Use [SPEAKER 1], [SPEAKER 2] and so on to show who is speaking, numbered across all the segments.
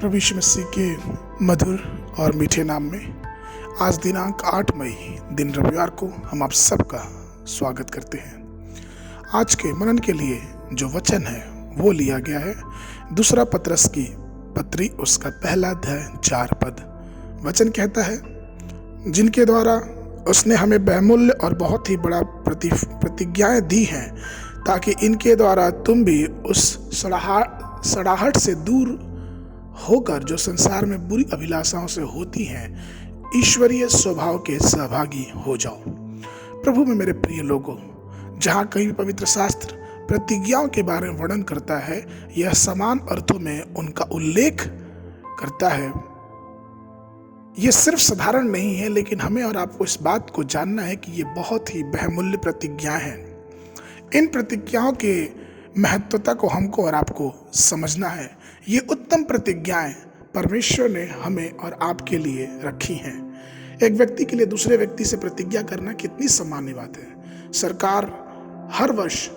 [SPEAKER 1] प्रभु यीशु मसीह के मधुर और मीठे नाम में आज दिनांक 8 मई दिन रविवार को हम आप सबका स्वागत करते हैं। आज के मनन के लिए जो वचन है वो लिया गया है दूसरा पतरस की पत्री उसका पहला अध्याय 4 पद। वचन कहता है, जिनके द्वारा उसने हमें बहुमूल्य और बहुत ही बड़ा प्रतिज्ञाएं दी हैं, ताकि इनके द्वारा तुम भी उस सड़ाहट से दूर होकर जो संसार में बुरी अभिलाषाओं से होती हैं, ईश्वरीय स्वभाव के सहभागी हो जाओ। प्रभु में मेरे प्रिय लोगों, जहाँ कहीं भी पवित्र शास्त्र प्रतिज्ञाओं के बारे में वर्णन करता है, यह समान अर्थों में उनका उल्लेख करता है। यह सिर्फ साधारण नहीं है, लेकिन हमें और आपको इस बात को जानना है कि ये बहुत ही बहुमूल्य प्रतिज्ञाएं हैं। इन प्रतिज्ञाओं के महत्वता को हमको और आपको समझना है। ये उत्तम प्रतिज्ञाएं परमेश्वर ने हमें और आपके लिए रखी हैं। एक व्यक्ति के लिए दूसरे व्यक्ति से प्रतिज्ञा करना कितनी सामान्य बात है। सरकार हर वर्ष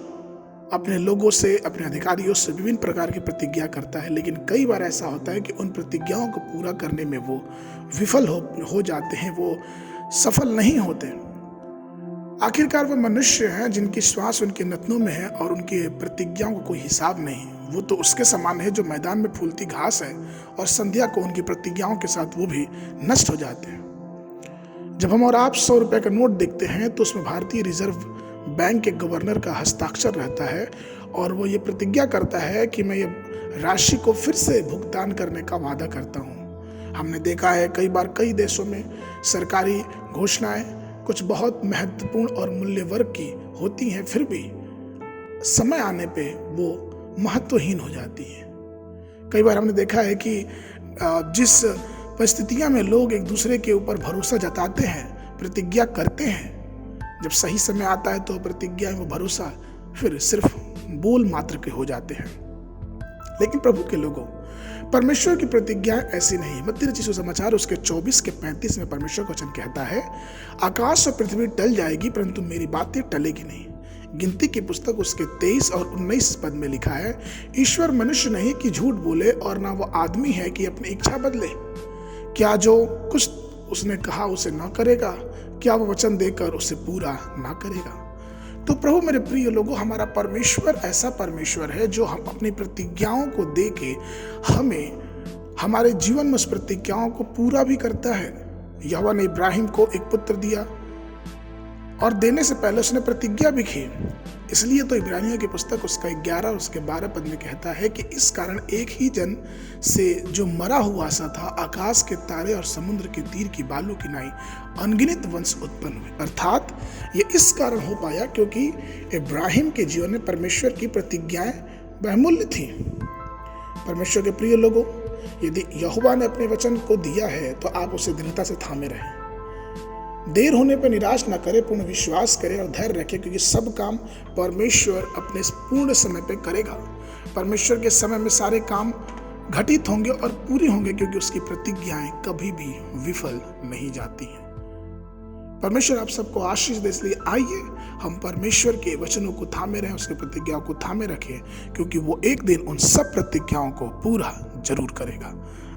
[SPEAKER 1] अपने लोगों से, अपने अधिकारियों से विभिन्न प्रकार की प्रतिज्ञा करता है, लेकिन कई बार ऐसा होता है कि उन प्रतिज्ञाओं को पूरा करने में वो विफल हो जाते हैं, वो सफल नहीं होते। आखिरकार वो मनुष्य हैं जिनकी श्वास उनके नथनों में है और उनके प्रतिज्ञाओं का कोई हिसाब नहीं। वो तो उसके समान है जो मैदान में फूलती घास है, और संध्या को उनकी प्रतिज्ञाओं के साथ वो भी नष्ट हो जाते हैं। जब हम और आप 100 रुपए का नोट देखते हैं तो उसमें भारतीय रिजर्व बैंक के गवर्नर का हस्ताक्षर रहता है, और वो ये प्रतिज्ञा करता है कि मैं ये राशि को फिर से भुगतान करने का वादा करता हूँ। हमने देखा है कई बार कई देशों में सरकारी घोषणाएं कुछ बहुत महत्वपूर्ण और मूल्य वर्ग की होती हैं, फिर भी समय आने पे वो महत्वहीन हो जाती हैं। कई बार हमने देखा है कि जिस परिस्थितियां में लोग एक दूसरे के ऊपर भरोसा जताते हैं, प्रतिज्ञा करते हैं, जब सही समय आता है तो प्रतिज्ञा वो भरोसा फिर सिर्फ बोल मात्र के हो जाते हैं। लेकिन प्रभु के लोगों, परमेश्वर की प्रतिज्ञाएं ऐसी नहीं। मत्ती रचित सुसमाचार उसके 24:35 में परमेश्वर का वचन कहता है, आकाश और पृथ्वी टल जाएगी परंतु मेरी बातें टलेगी नहीं। गिनती की पुस्तक उसके 23 और 19 पद में लिखा है, ईश्वर मनुष्य नहीं कि झूठ बोले, और ना वो आदमी है कि अपनी इच्छा बदले। क्या जो कुछ उसने कहा उसे ना करेगा? क्या वो वचन देकर उसे पूरा ना करेगा? तो प्रभु मेरे प्रिय लोगों, हमारा परमेश्वर ऐसा परमेश्वर है जो हम अपनी प्रतिज्ञाओं को दे के हमें हमारे जीवन में उस प्रतिज्ञाओं को पूरा भी करता है। यहोवा ने इब्राहिम को एक पुत्र दिया और देने से पहले उसने प्रतिज्ञा भी की। इसलिए तो इब्रानियों की पुस्तक उसका 11 और उसके 12 पद में कहता है कि इस कारण एक ही जन से जो मरा हुआ सा था, आकाश के तारे और समुद्र के तीर की बालू की नाई अनगिनत वंश उत्पन्न हुए। अर्थात ये इस कारण हो पाया क्योंकि इब्राहिम के जीवन में परमेश्वर की प्रतिज्ञाएं बहुमूल्य थी। परमेश्वर के प्रिय लोगों, यदि यहोवा ने अपने वचन को दिया है तो आप उसे दृढ़ता से थामे रहें। देर होने पर निराश न करे, पूर्ण विश्वास करें और धैर्य रखें, क्योंकि सब काम परमेश्वर अपने पूर्ण समय पे करेगा। परमेश्वर के समय में सारे काम घटित होंगे और पूरे होंगे, क्योंकि उसकी प्रतिज्ञाएं कभी भी विफल नहीं जाती हैं। परमेश्वर आप सबको आशीष दे, इसलिए आइए हम परमेश्वर के वचनों को थामे रहें, उसकी प्रतिज्ञाओं को थामे रखें, क्योंकि वो एक दिन उन सब प्रतिज्ञाओं को पूरा जरूर करेगा।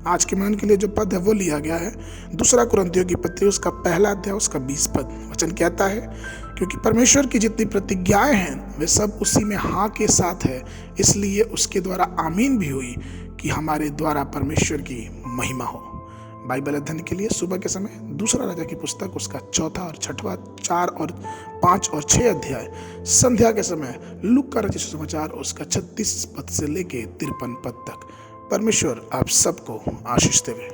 [SPEAKER 1] आज के मनन के लिए जो पद है वो लिया गया है दूसरा कुरिन्थियों की पत्री उसका पहला अध्याय उसका 20 पद। वचन कहता है, क्योंकि परमेश्वर की जितनी प्रतिज्ञाएं हैं वे सब उसी में हाँ के साथ है, इसलिए उसके द्वारा आमीन भी हुई कि हमारे द्वारा परमेश्वर की महिमा हो। बाइबल अध्ययन के लिए सुबह के समय दूसरा राजा की पुस्तक उसका 4 और 6, 4 और 5 और 6 अध्याय। संध्या के समय लूका रचित सुसमाचार उसका 36 पद से लेके 53 पद तक। परमेश्वर आप सबको आशीष देवे।